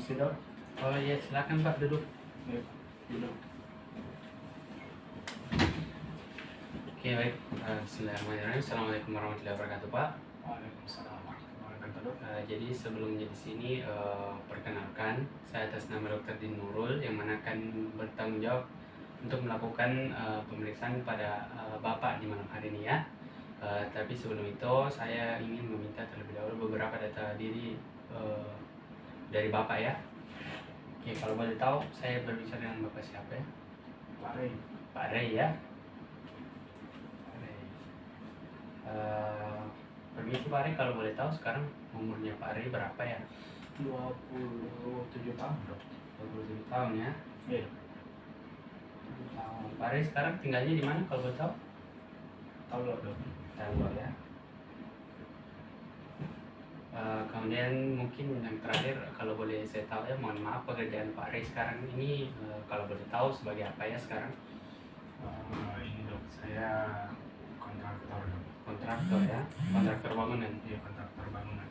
permisi dok. Oh iya, silakan Pak, duduk. Baik, duduk. Oke, baik. Bismillahirrahmanirrahim. Assalamualaikum warahmatullahi wabarakatuh, Pak. Waalaikumsalam warahmatullahi wabarakatuh dok. Jadi sebelumnya di sini perkenalkan, saya atas nama Dr. Din Nurul yang mana akan bertanggung jawab untuk melakukan pemeriksaan pada Bapak di malam hari ini ya. Tapi sebelum itu saya ingin meminta terlebih dahulu beberapa data diri dari Bapak ya. Oke, kalau boleh tahu saya berbicara dengan Bapak siapa ya? Pak Rey, Pak Rey ya. Pak Rey. Permisi Pak Rey, kalau boleh tahu sekarang umurnya Pak Rey berapa ya? 27 tahun dok. 27 tahun ya. Iya dok. 27 tahun. Pak Rey sekarang tinggalnya di mana kalau boleh tahu? Tahu dok. Tahu ya. Kemudian mungkin yang terakhir kalau boleh saya tahu ya, mohon maaf pekerjaan Pak Rey sekarang ini kalau boleh tahu sebagai apa ya sekarang? Ini dok, saya kontraktor dok. Kontraktor ya, kontraktor bangunan. Iya, kontraktor bangunan.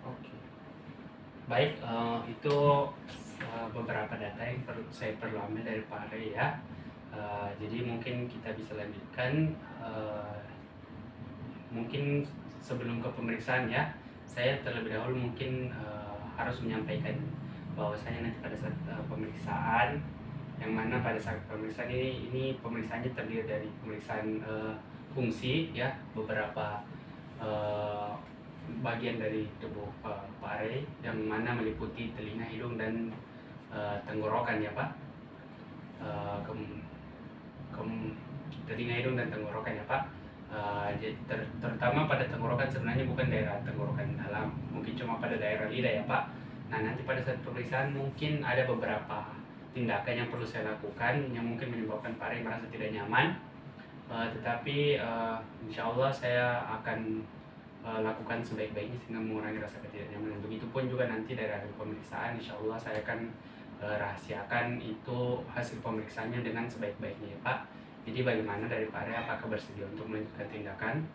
Oke. Baik, itu beberapa data yang saya perlu ambil dari Pak Rey ya. Jadi mungkin kita bisa lanjutkan. Mungkin sebelum ke pemeriksaan ya, saya terlebih dahulu mungkin harus menyampaikan bahwasanya nanti pada saat pemeriksaan, yang mana pada saat pemeriksaan ini pemeriksaannya terdiri dari pemeriksaan fungsi ya, beberapa bagian dari tubuh Pak Rey yang mana meliputi telinga, hidung dan tenggorokan ya Pak. Telinga, hidung dan tenggorokan ya Pak. Terutama pada tenggorokan, sebenarnya bukan daerah tenggorokan dalam, mungkin cuma pada daerah lidah ya Pak. Nah, nanti pada saat pemeriksaan mungkin ada beberapa tindakan yang perlu saya lakukan yang mungkin menyebabkan Pak Rey merasa tidak nyaman. Tetapi insya Allah saya akan lakukan sebaik-baiknya sehingga mengurangi rasa ketidaknyamanan. Begitupun juga nanti dari hasil pemeriksaan, insya Allah saya akan rahasiakan itu hasil pemeriksaannya dengan sebaik-baiknya ya Pak. Jadi bagaimana dari Pak Rey, apakah bersedia untuk melanjutkan tindakan?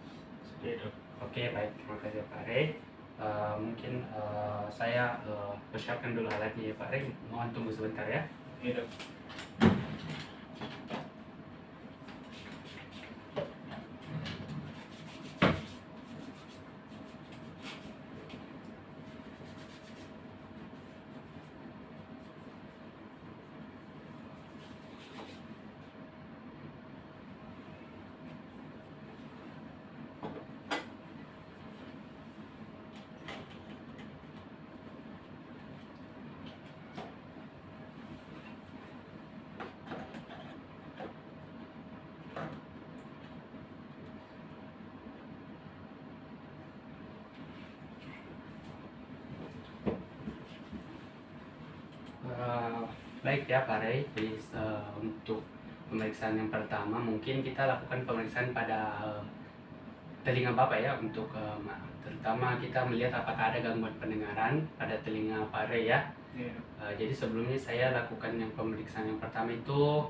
Iya dok. Oke, baik, terima kasih Pak Rey. Mungkin saya persiapkan dulu alatnya ya Pak Rey, mohon tunggu sebentar ya. Iya dok. Baik ya Pak Rey, jadi untuk pemeriksaan yang pertama mungkin kita lakukan pemeriksaan pada telinga Bapak ya, untuk terutama kita melihat apakah ada gangguan pendengaran pada telinga Pak Rey ya. Iya dok. Jadi sebelumnya saya lakukan yang pemeriksaan yang pertama itu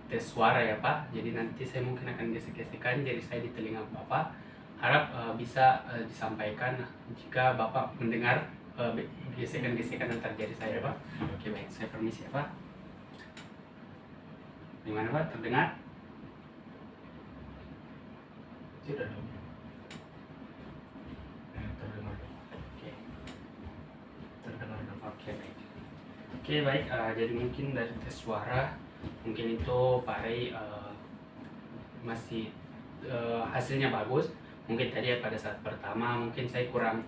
tes suara ya Pak. Jadi nanti saya mungkin akan gesek-gesekan jari saya di telinga Bapak. Harap bisa disampaikan jika Bapak mendengar gesekan-gesekan antar jari saya Pak. Oke baik, saya permisi ya Pak. Gimana Pak, terdengar? Tidak dok. Terdengar dok. Oke. Terdengar dok. Oke baik. Oke baik, jadi mungkin dari tes suara mungkin itu Pak Rey masih hasilnya bagus. Mungkin tadi pada saat pertama mungkin saya kurang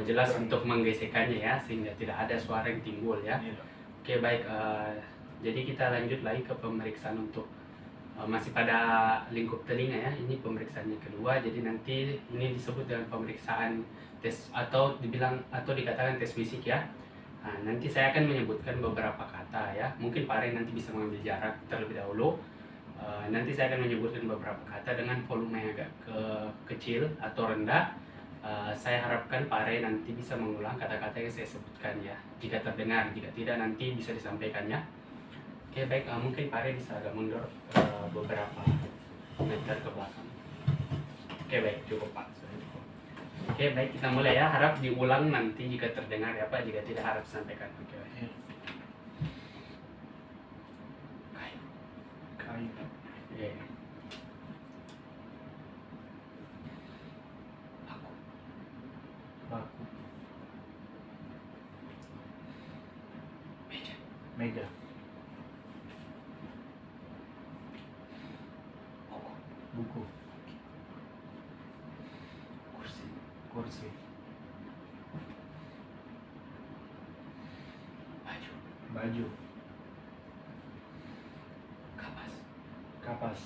jelas untuk menggesekannya ya, sehingga tidak ada suara yang timbul ya. Iya dok. Oke baik, jadi kita lanjut lagi ke pemeriksaan untuk masih pada lingkup telinga ya. Ini pemeriksaannya kedua, jadi nanti ini disebut dengan pemeriksaan tes atau dikatakan tes fisik ya. Nah, nanti saya akan menyebutkan beberapa kata ya. Mungkin Pak Rey nanti bisa mengambil jarak terlebih dahulu. Nanti saya akan menyebutkan beberapa kata dengan volume yang agak kecil atau rendah. Saya harapkan Pak Rey nanti bisa mengulang kata-kata yang saya sebutkan ya, jika terdengar. Jika tidak nanti bisa disampaikannya. Oke baik, mungkin Pak Rey bisa agak mundur beberapa meter ke belakang. Oke, baik, cukup Pak. Sudah cukup. Oke, baik, kita mulai ya. Harap diulang nanti jika terdengar ya Pak, jika tidak harap sampaikan. Oke, baik. Iya. Kayu. Kayu. Oke. Aku. Baku. Meja. Meja. Buku. Buku. Kursi. Kursi. Baju. Baju. Kapas. Kapas.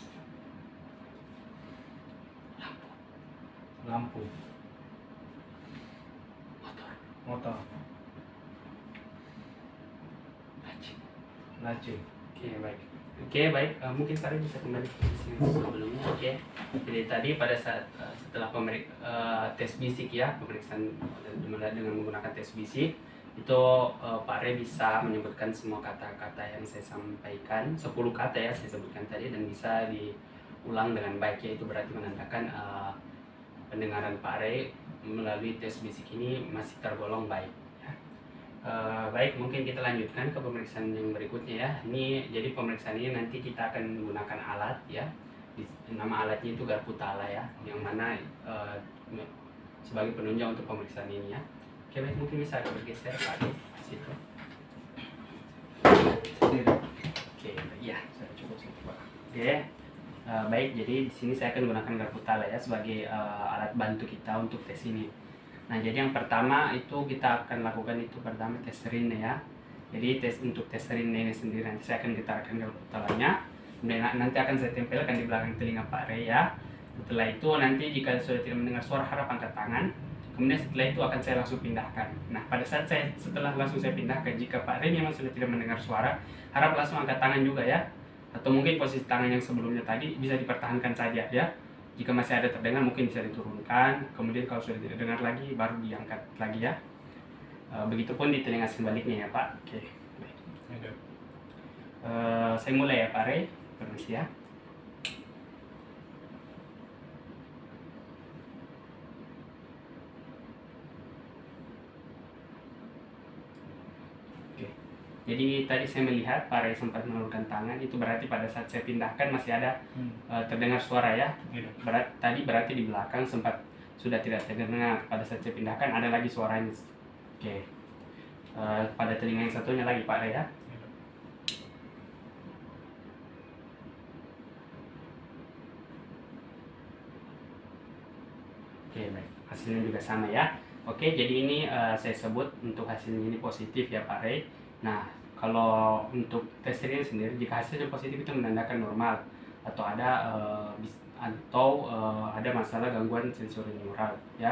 Lampu. Lampu. Motor. Motor. Laci. Laci. Oke, baik. Oke, baik. Mungkin Pak Ari bisa kembali ke sini sebelumnya. Oke. Jadi tadi pada saat setelah tes bisik ya, pemeriksaan dimulai dengan menggunakan tes bisik, itu Pak Ari bisa menyebutkan semua kata-kata yang saya sampaikan, 10 kata ya saya sebutkan tadi, dan bisa diulang dengan baik, ya itu berarti menandakan pendengaran Pak Ari melalui tes bisik ini masih tergolong baik. Baik, mungkin kita lanjutkan ke pemeriksaan yang berikutnya ya. Ini jadi pemeriksaan ini nanti kita akan menggunakan alat ya. Nama alatnya itu Garputala ya, yang mana sebagai penunjang untuk pemeriksaan ini ya. Oke, baik, mungkin bisa agak bergeser Pak di situ. Tidak. Oke, iya. Saya cukup satu Pak. Oke. Baik, jadi di sini saya akan menggunakan Garputala ya sebagai alat bantu kita untuk tes ini. Nah, jadi yang pertama itu kita akan lakukan itu pertama tes rine ya. Jadi untuk tes rine ini sendiri nanti saya akan getarkan Garputalanya. Kemudian nanti akan saya tempelkan di belakang telinga Pak Rey ya. Setelah itu nanti jika sudah tidak mendengar suara harap angkat tangan. Kemudian setelah itu akan saya langsung pindahkan. Nah, pada saat setelah langsung saya pindahkan, jika Pak Rey memang sudah tidak mendengar suara, harap langsung angkat tangan juga ya. Atau mungkin posisi tangan yang sebelumnya tadi bisa dipertahankan saja ya. Jika masih ada terdengar mungkin bisa diturunkan, kemudian kalau sudah tidak dengar lagi baru diangkat lagi ya. Begitupun di telinga sebaliknya ya Pak. Oke, baik. Ada. Saya mulai ya Pak Rey, permisi ya. Oke. Jadi tadi saya melihat Pak Rey sempat menurunkan tangan, itu berarti pada saat saya pindahkan masih ada terdengar suara ya. Iya. Tadi berarti di belakang sempat sudah tidak terdengar, pada saat saya pindahkan ada lagi suaranya. Oke. Pada telinga yang satunya lagi Pak Rey ya. Iya. Oke, baik. Hasilnya juga sama ya. Oke, jadi ini saya sebut untuk hasilnya ini positif ya Pak Rey. Nah, kalau untuk tes ini sendiri, jika hasilnya positif itu menandakan normal atau ada masalah gangguan sensori neural ya.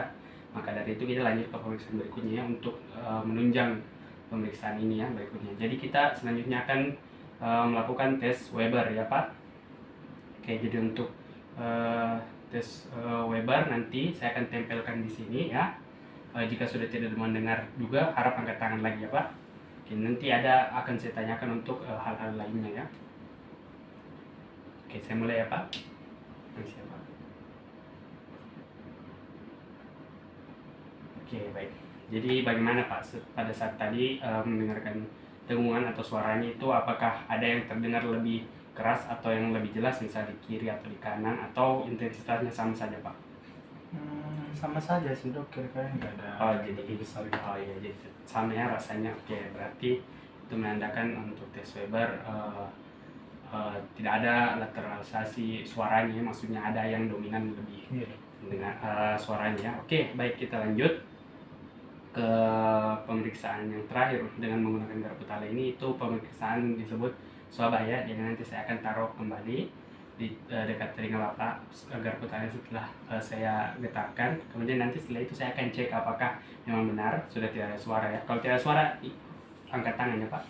Maka dari itu kita lanjut ke pemeriksaan berikutnya ya, untuk menunjang pemeriksaan ini ya berikutnya. Jadi kita selanjutnya akan melakukan tes Weber ya Pak. Oke, jadi untuk tes Weber nanti saya akan tempelkan di sini ya. Jika sudah tidak mendengar juga harap angkat tangan lagi ya Pak. Oke, nanti akan saya tanyakan untuk hal-hal lainnya ya. Oke, saya mulai ya Pak. Permisi ya Pak. Oke, baik. Jadi bagaimana Pak pada saat tadi mendengarkan dengungan atau suaranya itu, apakah ada yang terdengar lebih keras atau yang lebih jelas, misalnya di kiri atau di kanan, atau intensitasnya sama saja Pak? Sama saja sih dok, kira-kira nggak ada. Oh, jadi lebih besar gitu. Oh iya, jadi sama ya rasanya. Oke, berarti itu menandakan untuk tes Weber tidak ada lateralisasi suaranya, maksudnya ada yang dominan lebih Iya. dengan suaranya. Oke, baik, kita lanjut ke pemeriksaan yang terakhir dengan menggunakan Garputala ini. Itu pemeriksaan disebut swabah ya. Jadi nanti saya akan taruh kembali di dekat telinga Bapak Garputala setelah saya getarkan. Kemudian nanti setelah itu saya akan cek apakah memang benar sudah tidak ada suara ya. Kalau tidak ada suara, angkat tangan ya Pak.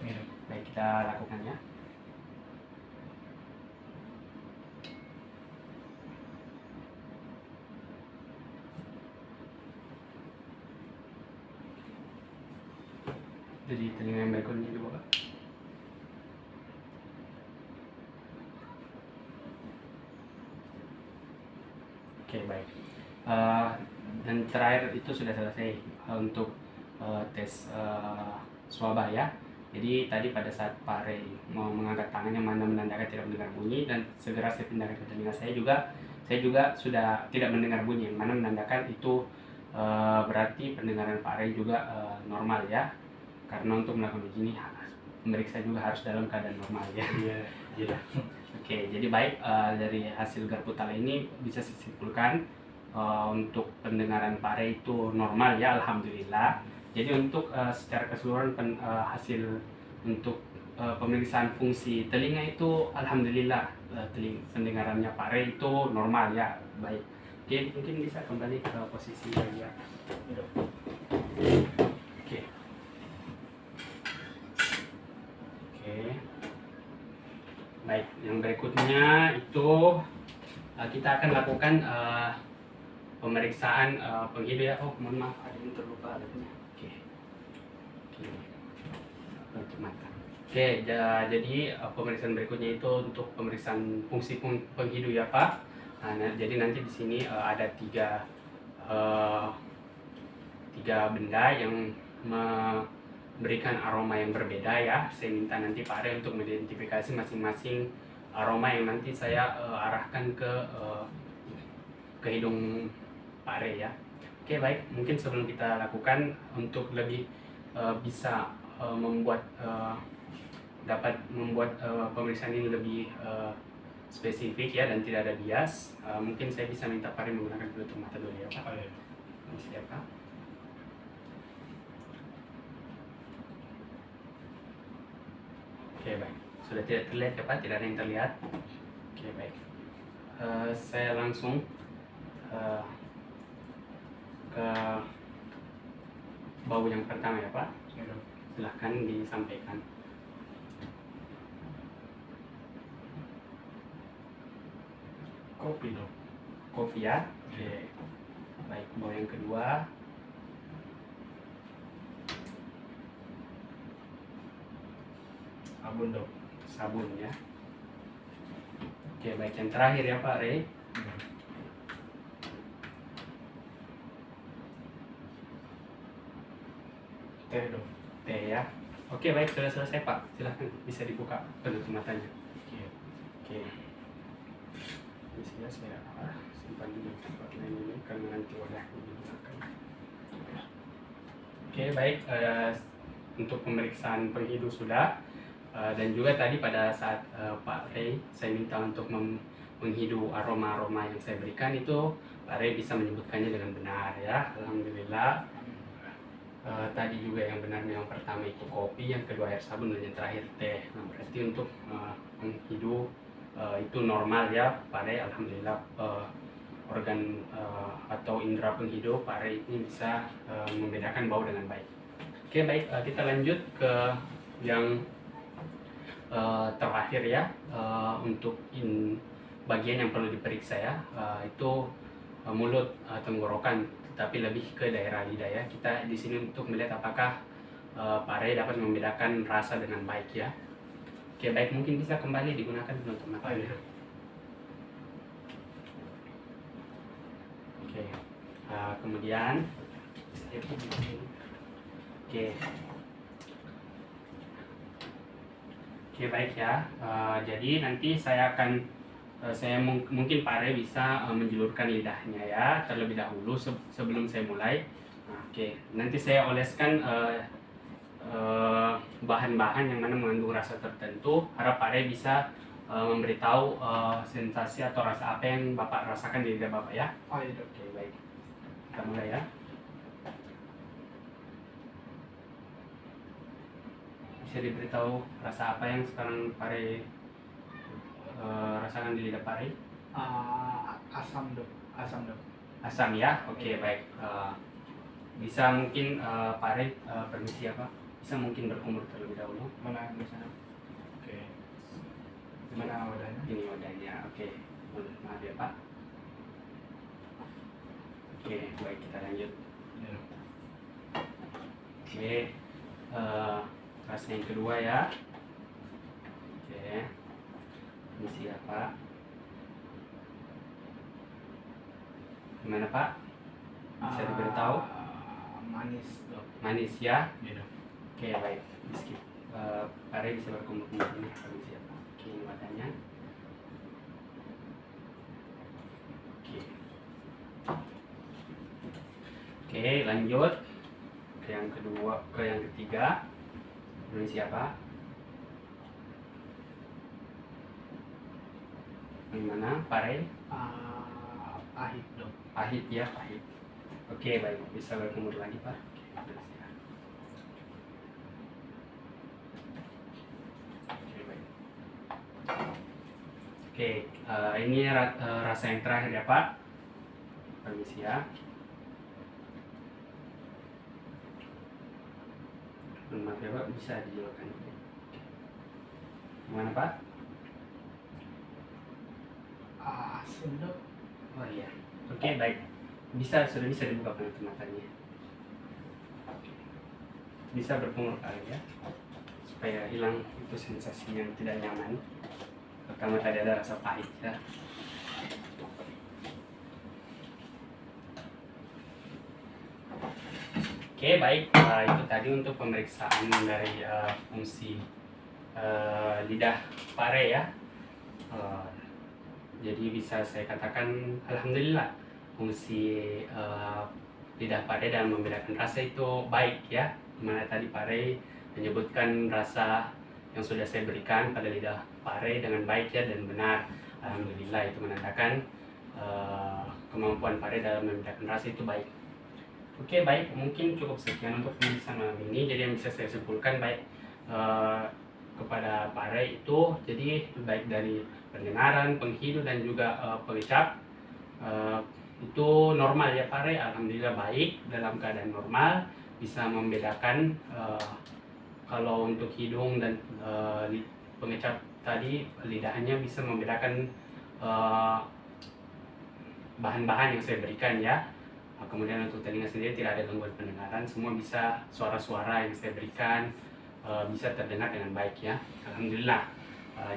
Iya. Baik, kita lakukan ya. Jadi telinga yang berikutnya juga Pak. Oke, baik. Eh, dan terakhir itu sudah selesai untuk tes swaba ya. Jadi tadi pada saat Pak Rey mau mengangkat tangannya mana menandakan tidak mendengar bunyi, dan segera saya pindahkan ke telinga saya juga sudah tidak mendengar bunyi, mana menandakan itu berarti pendengaran Pak Rey juga normal ya. Karena untuk melakukan begini pemeriksa juga harus dalam keadaan normal ya. Iya. Oke, jadi baik, dari hasil Garputala ini bisa saya simpulkan untuk pendengaran Pak Rey itu normal ya, alhamdulillah. Jadi untuk secara keseluruhan hasil untuk pemeriksaan fungsi telinga itu alhamdulillah, pendengarannya Pak Rey itu normal ya, baik. Oke, mungkin bisa kembali ke posisi ya. Oke. Oke. Baik, yang berikutnya itu kita akan lakukan pemeriksaan penghidu ya. Oh, mohon maaf, ada yang terlupa alatnya. Oke. Untuk mata. Oke, jadi pemeriksaan berikutnya itu untuk pemeriksaan fungsi penghidu ya Pak. Nah, jadi nanti di sini ada tiga benda yang memberikan aroma yang berbeda ya. Saya minta nanti Pak Rey untuk mengidentifikasi masing-masing aroma yang nanti saya arahkan ke hidung Pak Rey ya. Oke, baik, mungkin sebelum kita lakukan untuk lebih bisa dapat membuat pemeriksaan ini lebih spesifik ya dan tidak ada bias, mungkin saya bisa minta Pak Rey menggunakan penutup mata dulu ya Pak. Siap Pak. Oke, baik, sudah tidak terlihat ya Pak, tidak ada yang terlihat. Oke, baik, saya langsung ke bau yang pertama ya Pak. Silahkan disampaikan. Kopi dong. Kopi ya. Oke. Baik, bau yang kedua. Sabun dong. Sabun ya. Oke, baik, yang terakhir ya Pak Rey. Teh dong. Teh ya. Oke, baik, sudah selesai Pak. Silahkan bisa dibuka penutup matanya. Oke. Bisa saya simpan dulu tempat lain ini karena nanti wadahnya digunakan. Oke, baik, untuk pemeriksaan penghidu sudah, dan juga tadi pada saat Pak Rey saya minta untuk menghidu aroma-aroma yang saya berikan itu Pak Rey bisa menyebutkannya dengan benar ya, alhamdulillah. Tadi juga yang benar yang pertama itu kopi, yang kedua air sabun, dan yang terakhir teh. Nah, berarti untuk menghidu itu normal ya Pak Rey, alhamdulillah. Organ atau indera penghidup Pak Rey ini bisa membedakan bau dengan baik. Oke, baik, kita lanjut ke yang terakhir ya, untuk bagian yang perlu diperiksa ya, itu mulut, tenggorokan, tapi lebih ke daerah lidah ya. Kita di sini untuk melihat apakah Pak Rey dapat membedakan rasa dengan baik ya. Oke, baik, mungkin bisa kembali digunakan penutup matanya. Oke, kemudian oke, baik ya. Jadi nanti saya akan mungkin Pak Rey bisa menjulurkan lidahnya ya terlebih dahulu sebelum saya mulai. Oke, nanti saya oleskan bahan-bahan yang mana mengandung rasa tertentu. Harap Pak Rey bisa memberitahu sensasi atau rasa apa yang Bapak rasakan di lidah Bapak ya. Iya. Oke, baik, kita mulai ya. Bisa diberitahu rasa apa yang sekarang Pak Rey rasakan di lidah Pak Rey? Asam dong. Asam ya. Oke, baik. Bisa mungkin Pak Rey permisi ya Pak, bisa mungkin berkumur terlebih dahulu. Mana di sana? Oke. Mana wadahnya? Ini wadahnya. Oke, maaf ya Pak. Oke, baik, kita lanjut. Ya. Oke, rasa yang kedua ya. Oke, permisi ya Pak. Gimana Pak? Bisa diberitahu? Manis dok. Manis ya? Iya dok. Oke baik. Meski Pak Rey bisa berkumpul-kumpul ini kami siapa? Oke ini matanya. Oke. Oke lanjut ke yang kedua, ke yang ketiga. Ini siapa? Gimana Pak Rey? Pahit dok. Pahit ya, pahit. Oke baik, bisa berkumur lagi Pak. Oke baik. Oke, ini rasa yang terakhir ya Pak. Permisi ya. Maaf ya Pak, bisa dijelaskan. Gimana Pak? Asin dok. Oh iya. Oke baik. Sudah bisa dibuka penutup matanya. Bisa berkumur kali ya, supaya hilang itu sensasi yang tidak nyaman. Pertama tadi ada rasa pahit ya. Oke baik, itu tadi untuk pemeriksaan dari fungsi lidah Pak Rey ya. Jadi bisa saya katakan alhamdulillah fungsi lidah Pak Rey dalam membedakan rasa itu baik ya. Dimana tadi Pak Rey menyebutkan rasa yang sudah saya berikan pada lidah Pak Rey dengan baik ya dan benar. Alhamdulillah itu menandakan kemampuan Pak Rey dalam membedakan rasa itu baik. Oke baik, mungkin cukup sekian untuk pemeriksaan malam ini. Jadi yang bisa saya simpulkan baik kepada Pak Rey itu jadi baik dari pendengaran, penghidup dan juga pengecap itu normal ya Pak Rey. Alhamdulillah baik, dalam keadaan normal bisa membedakan kalau untuk hidung dan pengecap tadi lidahnya bisa membedakan bahan-bahan yang saya berikan ya. Kemudian untuk telinga sendiri tidak ada gangguan pendengaran, semua bisa suara-suara yang saya berikan bisa terdengar dengan baik ya. Alhamdulillah.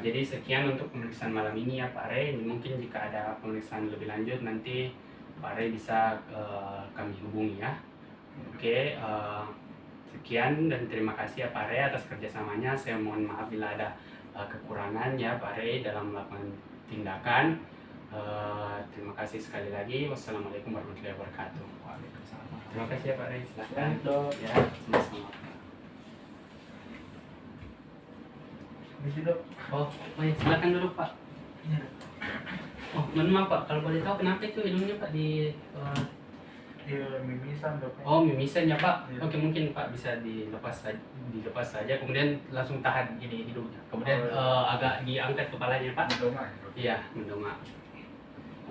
Jadi sekian untuk pemeriksaan malam ini ya Pak Rey. Mungkin jika ada pemeriksaan lebih lanjut nanti Pak Rey bisa kami hubungi ya. Oke, sekian dan terima kasih ya Pak Rey atas kerjasamanya. Saya mohon maaf bila ada kekurangan ya Pak Rey dalam melakukan tindakan. Terima kasih sekali lagi. Wassalamualaikum warahmatullahi wabarakatuh. Waalaikumsalam. Terima kasih ya Pak Rey. Silakan. Dok. Ya, sama-sama. Permisi dok. Oh, ya, silakan dulu Pak. Iya dok. Oh, mohon maaf Pak, kalau boleh tahu kenapa itu hidungnya Pak di Mimisan dok. oh mimisan ya Pak. Iya. Oke mungkin Pak bisa dilepas saja, kemudian langsung tahan gini hidungnya. Kemudian Oh, iya. agak diangkat kepalanya Pak. Mendongak, dok. Iya, mendongak.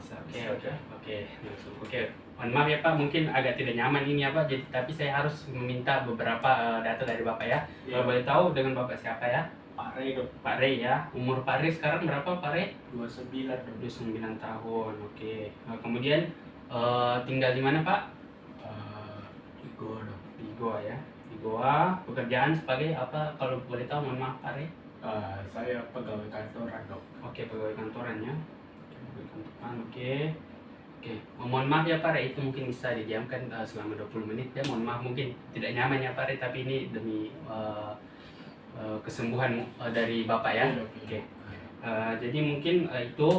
Bisa. Oke, Bisa, oke. ya? Oke, langsung. Oke. Mohon maaf ya Pak, mungkin agak tidak nyaman ini ya Pak. Jadi tapi saya harus meminta beberapa data dari Bapak ya. Iya. Kalau boleh tahu dengan Bapak siapa ya? Pak Rey dok. Pak Rey ya. Umur Pak Rey sekarang berapa Pak Rey? 29 dok. 29 tahun. Oke. Kemudian tinggal di mana Pak? Di Goa dok. Di Goa ya. Di Goa. Pekerjaan sebagai apa? Kalau boleh tahu, mohon maaf Pak Rey. Saya pegawai kantoran dok. Oke, pegawai kantoran ya. Pegawai kantoran. Oke. Oke. Mohon maaf ya Pak Rey, itu mungkin bisa didiamkan selama 20 menit ya. Mohon maaf mungkin tidak nyaman ya Pak Rey, tapi ini demi kesembuhan dari Bapak ya. Iya, dok. Oke. Jadi mungkin itu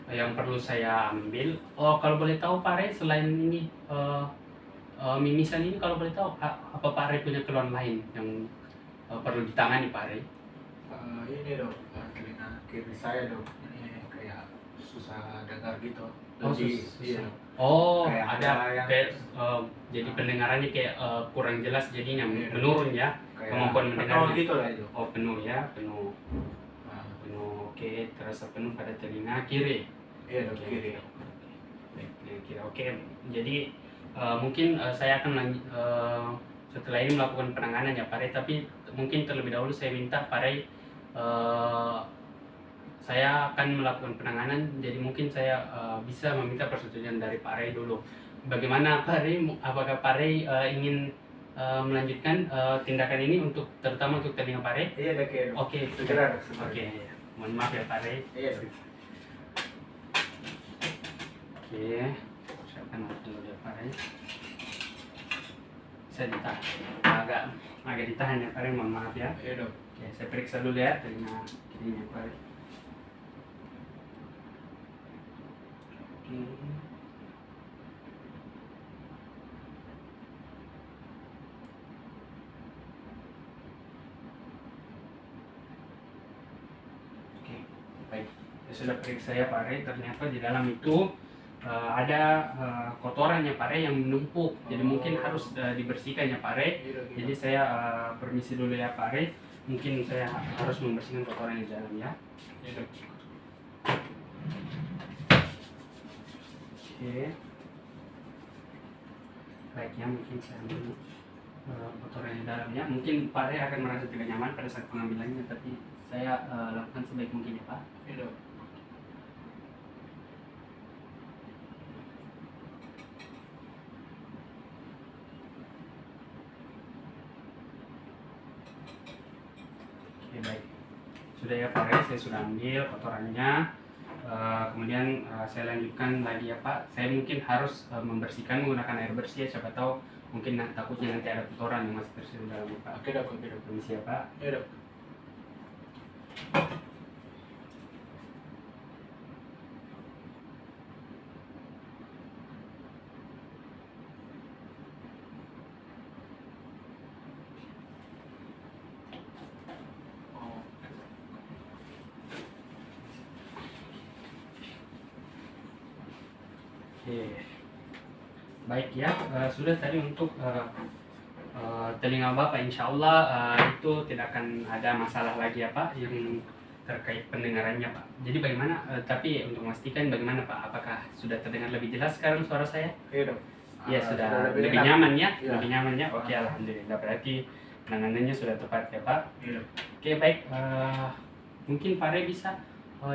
yang perlu saya ambil. Oh, kalau boleh tahu Pak Rey, selain ini mimisan ini, kalau boleh tahu apa Pak Rey punya keluhan lain yang perlu ditangani Pak Rey? Ini dok, telinga kiri saya dok. Ini kayak susah dengar gitu. Oh, Jadi, susah. iya dok. Oh, Kayak ada ada yang- kayak jadi pendengarannya kayak kurang jelas jadinya Iya, menurun ya. Kayak Kemampuan mendengarnya. gitu lah itu. Oh, penuh ya, penuh. Nah, Penuh. Oke, terasa penuh pada telinga kiri. iya dok, Oke, kiri. oke, oke. Baik, telinga kiri. Oke, jadi mungkin saya akan setelah ini melakukan penanganan ya Pak Rey, tapi mungkin terlebih dahulu saya minta Pak Rey, saya akan melakukan penanganan, jadi mungkin saya bisa meminta persetujuan dari Pak Rey dulu. Bagaimana Pak Rey, apakah Pak Rey ingin melanjutkan tindakan ini terutama untuk telinga Pak Rey? Iya dok, iya dok. Oke, Segera dok, oke. segera. Mohon maaf ya Pak Rey. Iya dok. Oke, siapkan dulu ya Pak Rey. Bisa ditahan, agak ditahan ya Pak Rey, mohon maaf ya. Iya dok. Oke, saya periksa dulu ya telinga kirinya Pak Rey. Oke. Oke, baik. Saya sudah periksa ya Pak Rey, ternyata di dalam itu ada kotoran ya Pak Rey yang menumpuk. Jadi mungkin harus dibersihkan ya Pak Rey. Iya dok. Jadi saya permisi dulu ya Pak Rey. Mungkin saya harus membersihkan kotoran di dalam ya. Iya dok. Oke. Baik ya, mungkin saya ambil kotoran di dalamnya. Mungkin Pak Rey akan merasa tidak nyaman pada saat pengambilannya, tapi saya lakukan sebaik mungkin ya Pak. Iya dok. Oke baik, sudah ya Pak Rey, saya sudah ambil kotorannya. Kemudian saya lanjutkan lagi ya Pak. Saya mungkin harus membersihkan menggunakan air bersih ya, siapa tahu mungkin takutnya nanti ada kotoran yang masih tersisa di dalamnya Pak. Oke dok. Oke dok. Permisi ya Pak. Iya dok. Oh. Oke, baik ya, sudah tadi untuk telinga Bapak, insya Allah itu tidak akan ada masalah lagi ya Pak yang terkait pendengarannya Pak. Jadi bagaimana, tapi untuk memastikan bagaimana Pak, apakah sudah terdengar lebih jelas sekarang suara saya? Iya dok. Iya sudah lebih enak. nyaman ya, Iya. lebih nyaman ya. Oke alhamdulillah, berarti penanganannya sudah tepat ya Pak. Iya dok. Oke baik, mungkin Pak Rey bisa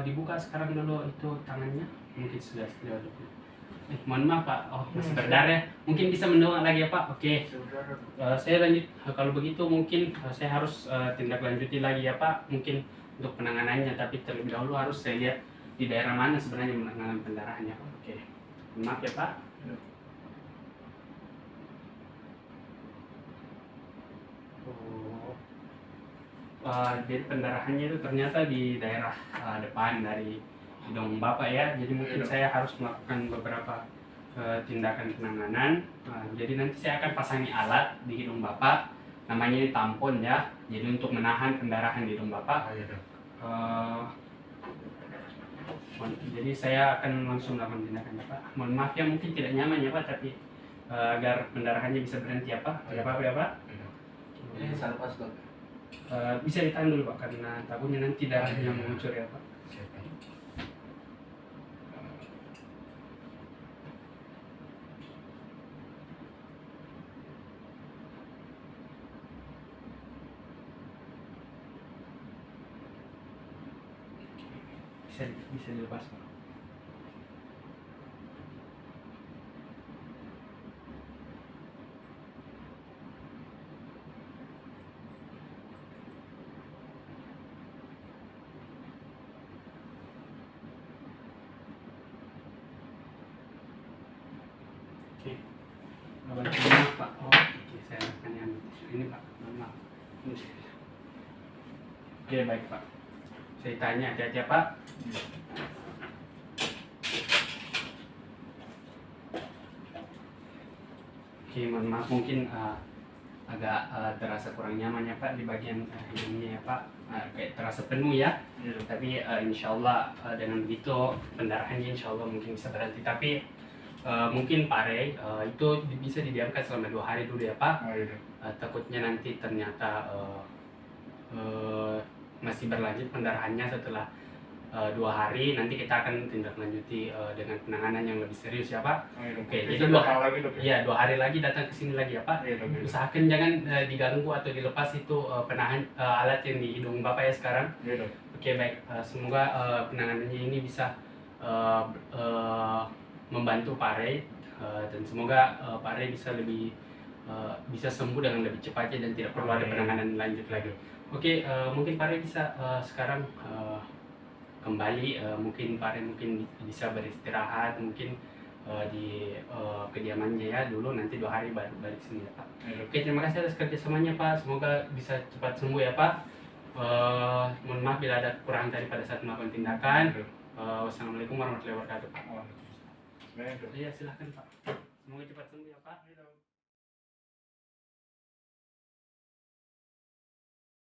dibuka sekarang dulu itu tangannya, mungkin sudah lewat dulu. Mohon maaf Pak, oh masih berdarah. Mungkin bisa mendoa lagi ya Pak. Oke, Sudah dok. saya lanjut. Kalau begitu mungkin saya harus tindak lanjuti lagi ya Pak. Mungkin untuk penanganannya, tapi terlebih dahulu harus saya lihat di daerah mana sebenarnya menangani pendarahannya. Oke, maaf ya Pak. Iya dok. Jadi pendarahannya itu ternyata di daerah depan dari hidung Bapak ya. Jadi mungkin Iya, dok. saya harus melakukan beberapa tindakan penanganan. Jadi nanti saya akan pasangi alat di hidung Bapak, namanya ini tampon ya. Jadi untuk menahan pendarahan di hidung Bapak. Iya dok. Jadi saya akan langsung melakukan tindakan ya Pak. Mohon maaf ya, mungkin tidak nyaman ya Pak, tapi agar pendarahannya bisa berhenti ya Pak. Tidak apa-apa ya Pak. Iya dok. Ini salah pas dok. Bisa ditahan dulu Pak, karena takutnya nanti darahnya mengucur ya Pak. Siapa? Bisa dilepas Pak. Oke, bantuan Pak. Oh, oke, saya akan ambil tisu ini Pak. Mohon maaf. Oke, baik Pak. Saya tanya hati-hati ya Pak. Oke, mohon maaf mungkin agak terasa kurang nyaman ya Pak di bagian hidungnya ya Pak. Kayak terasa penuh ya. Iya dok. Tapi insya Allah dengan begitu pendarahannya insya Allah mungkin bisa berhenti. Tapi mungkin Pak Rey itu bisa didiamkan selama 2 hari dulu ya Pak. Iya dok. Takutnya nanti ternyata masih berlanjut pendarahannya setelah 2 hari, nanti kita akan tindak lanjuti dengan penanganan yang lebih serius ya Pak. Iya dok. Oke, Bisa jadi 2 bakal hari lagi dok. iya 2 hari lagi datang ke sini lagi ya Pak. Iya dok. Iya dok. Usahakan jangan diganggu atau dilepas itu penahan alat yang di hidung Bapak ya sekarang. Iya dok. Oke baik, semoga penanganannya ini bisa membantu Pak Rey dan semoga Pak Rey bisa lebih bisa sembuh dengan lebih cepatnya dan tidak perlu ada penanganan lanjut lagi. Oke, mungkin Pak Rey bisa sekarang kembali, mungkin Pak Rey mungkin bisa beristirahat, mungkin di kediamannya ya dulu, nanti 2 hari baru balik sini ya Pak. Ya, dok. Oke, terima kasih atas kerjasamanya Pak, semoga bisa cepat sembuh ya Pak. Mohon maaf bila ada kekurangan tadi pada saat melakukan tindakan. Ya, dok. Wassalamualaikum warahmatullahi wabarakatuh Pak. Waalaikumsalam. Sebenarnya, dok. Iya silahkan Pak, semoga cepat sembuh ya Pak. Ya, dok.